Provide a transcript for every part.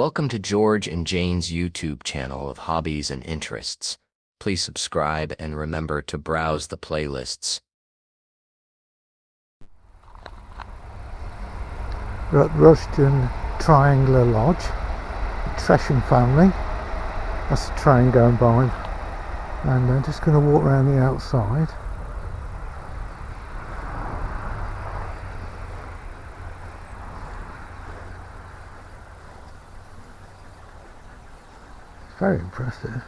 Welcome to George and Jane's YouTube channel of hobbies and interests. Please subscribe and remember to browse the playlists. We're at Rushton Triangular Lodge, the Tresham family. That's the train going by, and I'm just going to walk around the outside. It's very impressive.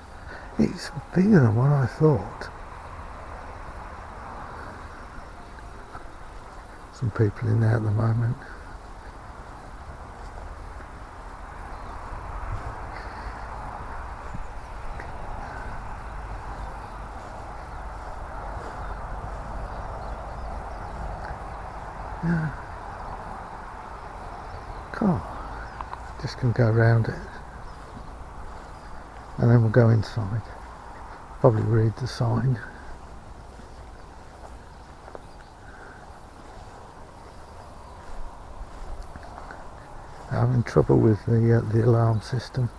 It's bigger than what I thought. Some people in there at the moment. Yeah. Cool. Just gonna go around it, and then we'll go inside. Probably read the sign. I'm having trouble with the alarm system.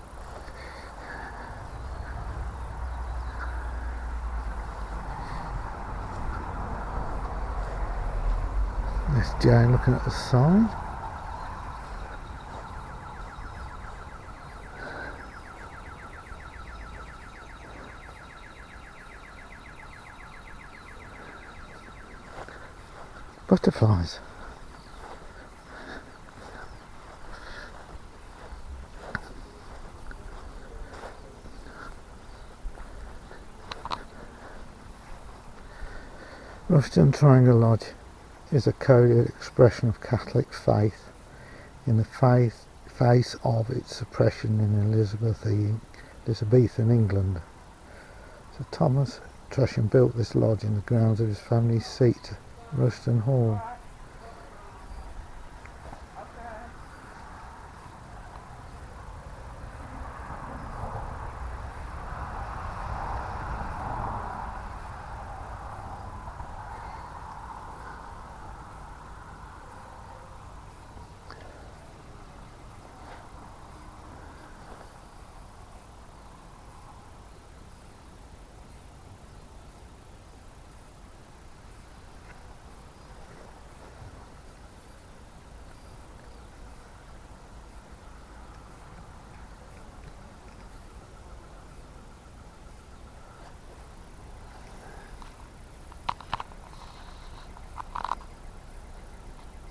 There's Jane looking at the sign. Butterflies. Rushton Triangular Lodge is a coded expression of Catholic faith in the face of its suppression in Elizabethan England. Sir Thomas Tresham built this lodge in the grounds of his family's seat, Rushton Hall.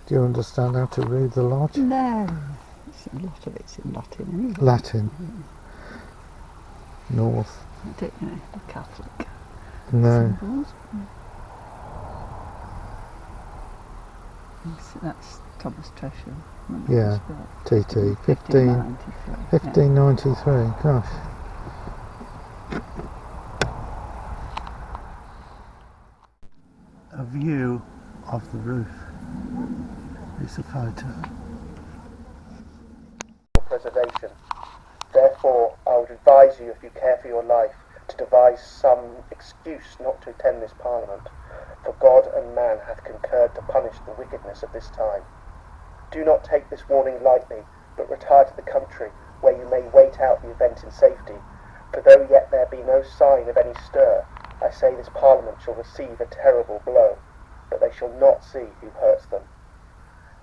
Do you understand how to read the lodge? No, a lot of it's in Latin, isn't it? Latin. North. I don't know, the Catholic No. symbols. That's Thomas Tresham. Yeah, TT. 1593. Gosh. A view of the roof. It's a photo. Preservation. Therefore, I would advise you, if you care for your life, to devise some excuse not to attend this Parliament, for God and man hath concurred to punish the wickedness of this time. Do not take this warning lightly, but retire to the country, where you may wait out the event in safety, for though yet there be no sign of any stir, I say this Parliament shall receive a terrible blow, but they shall not see who hurts them.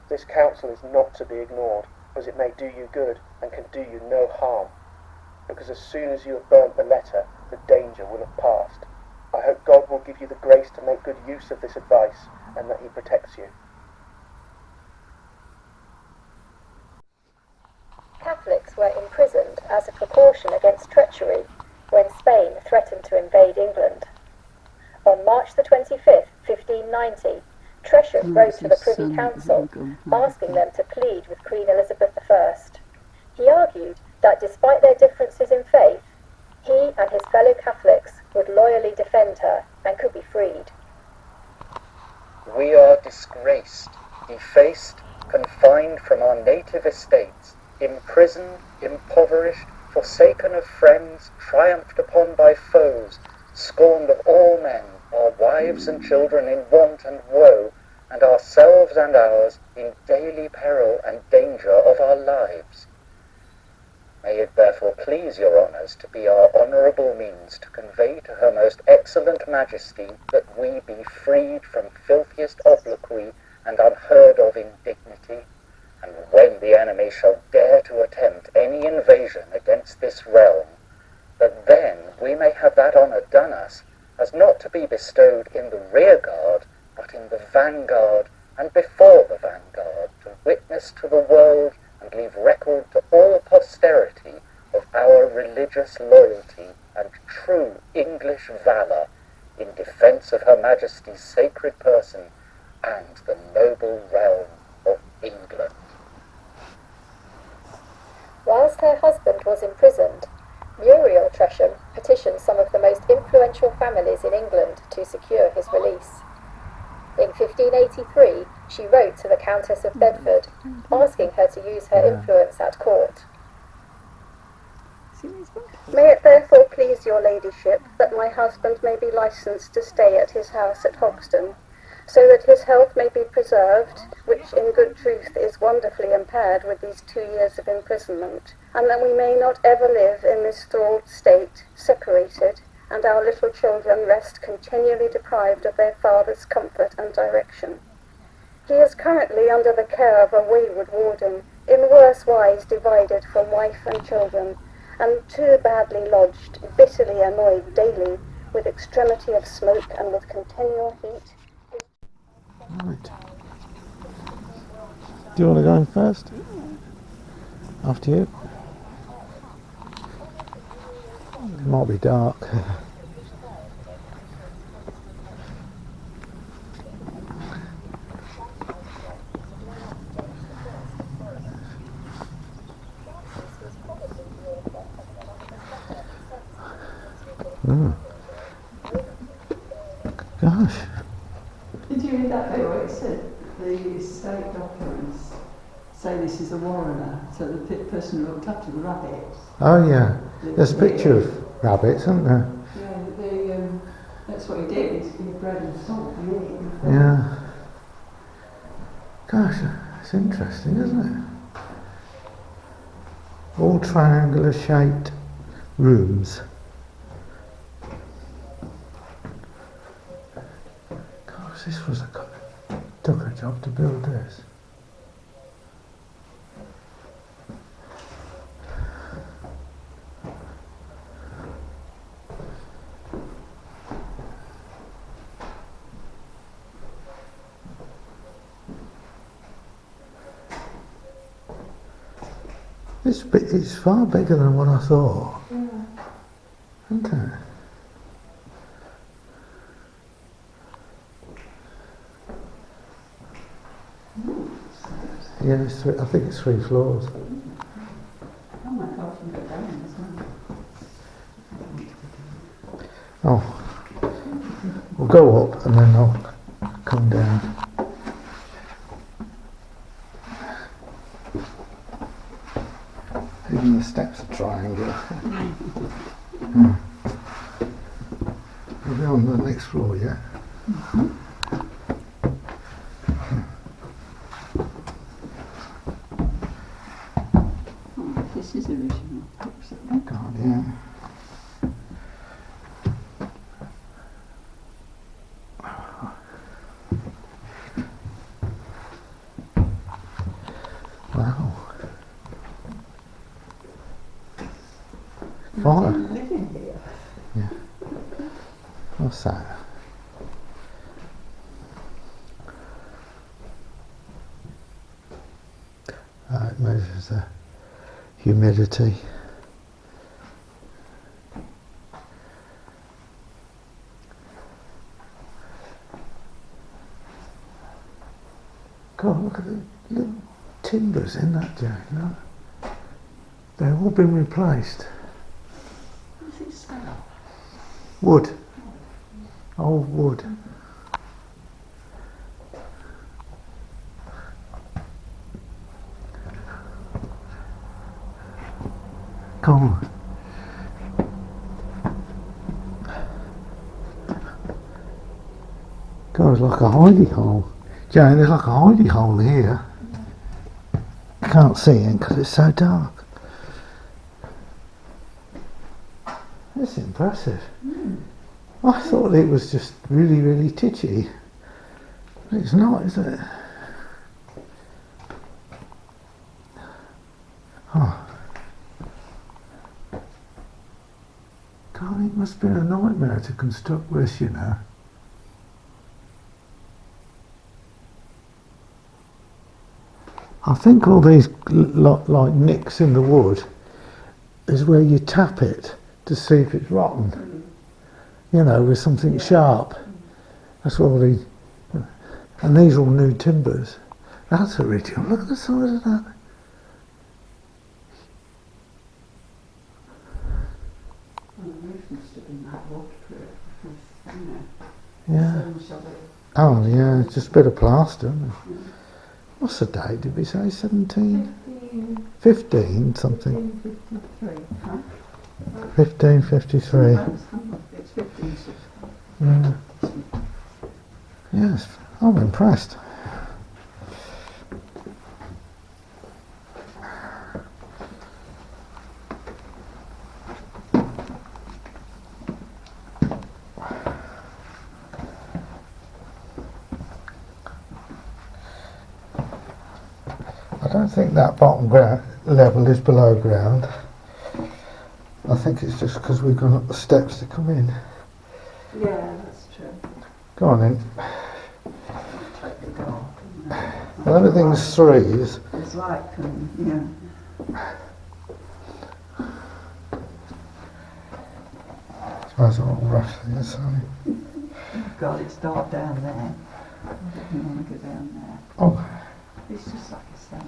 This counsel is not to be ignored, as it may do you good and can do you no harm, because as soon as you have burnt the letter, the danger will have passed. I hope God will give you the grace to make good use of this advice, and that he protects you. Catholics were imprisoned as a precaution against treachery when Spain threatened to invade England. On March the 25th, 1590, Tresham wrote to the Privy Council asking them to plead with Queen Elizabeth I. He argued that despite their differences in faith, he and his fellow Catholics would loyally defend her and could be freed. We are disgraced, defaced, confined from our native estates, imprisoned, impoverished, forsaken of friends, triumphed upon by foes, scorned of all men, our wives and children in want and woe, and ourselves and ours in daily peril and danger of our lives. May it therefore please your honours to be our honourable means to convey to her most excellent majesty that we be freed from filthiest obloquy and unheard of indignity, and when the enemy shall dare to attempt any invasion against this realm, that then we may have that honour done us as not to be bestowed in the rear guard, but in the vanguard and before the vanguard, to witness to the world and leave record to all posterity of our religious loyalty and true English valour in defence of Her Majesty's sacred person and the noble realm of England. Whilst her husband was imprisoned, Muriel Tresham petitioned some of the most influential families in England to secure his release. In 1583, she wrote to the Countess of Bedford, asking her to use her influence at court. May it therefore please your ladyship that my husband may be licensed to stay at his house at Hoxton, so that his health may be preserved, which in good truth is wonderfully impaired with these 2 years of imprisonment, and that we may not ever live in this stalled state, separated, and our little children rest continually deprived of their father's comfort and direction. He is currently under the care of a wayward warden, in worse wise divided from wife and children, and too badly lodged, bitterly annoyed daily, with extremity of smoke and with continual heat. Right. Do you want to go in first? After you. It might be dark. Gosh. Did you read that bit where it said the estate documents say this is a warrener, so the person who looked after the rabbits? Oh yeah, there's a picture of rabbits, isn't there? Yeah, that's what he did. He bred and salt. Yeah. Gosh, it's interesting, isn't it? All triangular shaped rooms. Gosh, this was took a job to build this. It's far bigger than what I thought, isn't it? Yeah, I think it's 3 floors. Oh my God, you can go down as well. Oh, we'll go up and then I'll come down. Even the steps are triangular. We'll be on the next floor yet. This is original. God, yeah. Wow. Fire. Living here. Yeah. What's that? It measures the humidity. God, look at the little timbers in that jack. Look. They've all been replaced. What's it smell? Wood. Old wood. Come on. God, it's like a hidey hole. Jane, there's like a hidey hole here. Can't see it because it's so dark. It's impressive. I thought it was just really, really titchy. It's not, is it? Oh. God, it must have been a nightmare to construct this, you know. I think all these like nicks in the wood is where you tap it to see if it's rotten. You know, with something sharp. That's all these. And these are all new timbers. That's original. Look at the size of that. Well, the roof must have been that waterproof because, you know, Yeah. so much of it. Oh yeah, it's just a bit of plaster. Isn't it? What's the date? Did we say 17? 15 something. 1553, huh? 1553. It's 1560. Yeah. Yes, I'm impressed. I don't think that bottom level is below ground. I think it's just because we've gone up the steps to come in. Yeah, that's true. Go on in. Check the door. Well, everything's threes. There's light coming, yeah. I suppose I'll rush this. God, it's dark down there. I don't want to go down there. Oh, It's just like a cellar.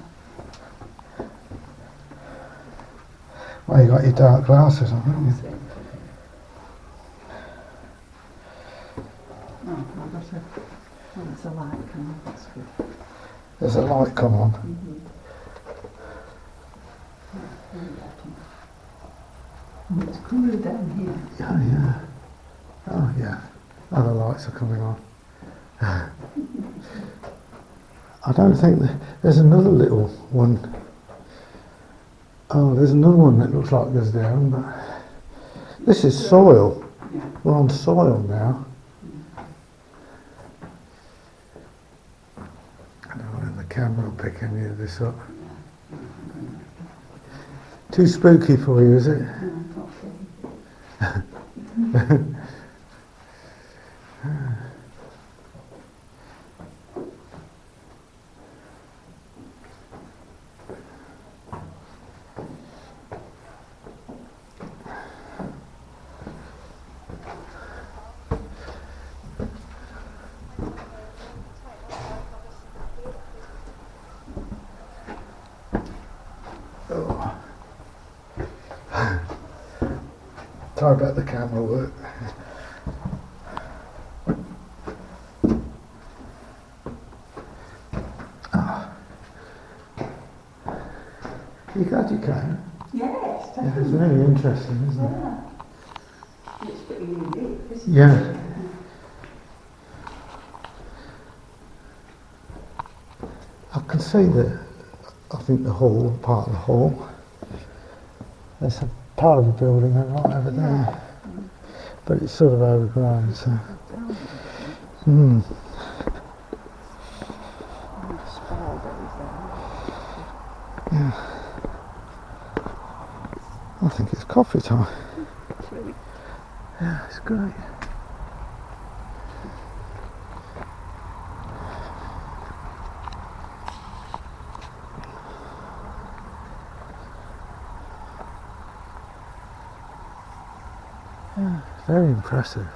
well, you got your dark glasses on, haven't you? Oh, I've got a... Oh, there's a light coming. That's good. There's a light come on. Oh, it's cooler down here. Yeah, yeah. Oh, yeah. Other lights are coming on. I don't think there's another little one. Oh, there's another one that looks like goes down, but this is soil. Yeah. We're on soil now. I don't know if the camera will pick any of this up. Too spooky for you, is it? Oh. Sorry about the camera work. Oh. You glad you came? Yes, Yeah, definitely. it's very interesting, isn't it? Yeah. It's pretty unique, isn't it? Yeah. I can see I think the hall, part of the hall. There's a part of the building right over there. But it's sort of overgrown, so. Yeah. I think it's coffee time. Yeah, it's great. Yeah, very impressive.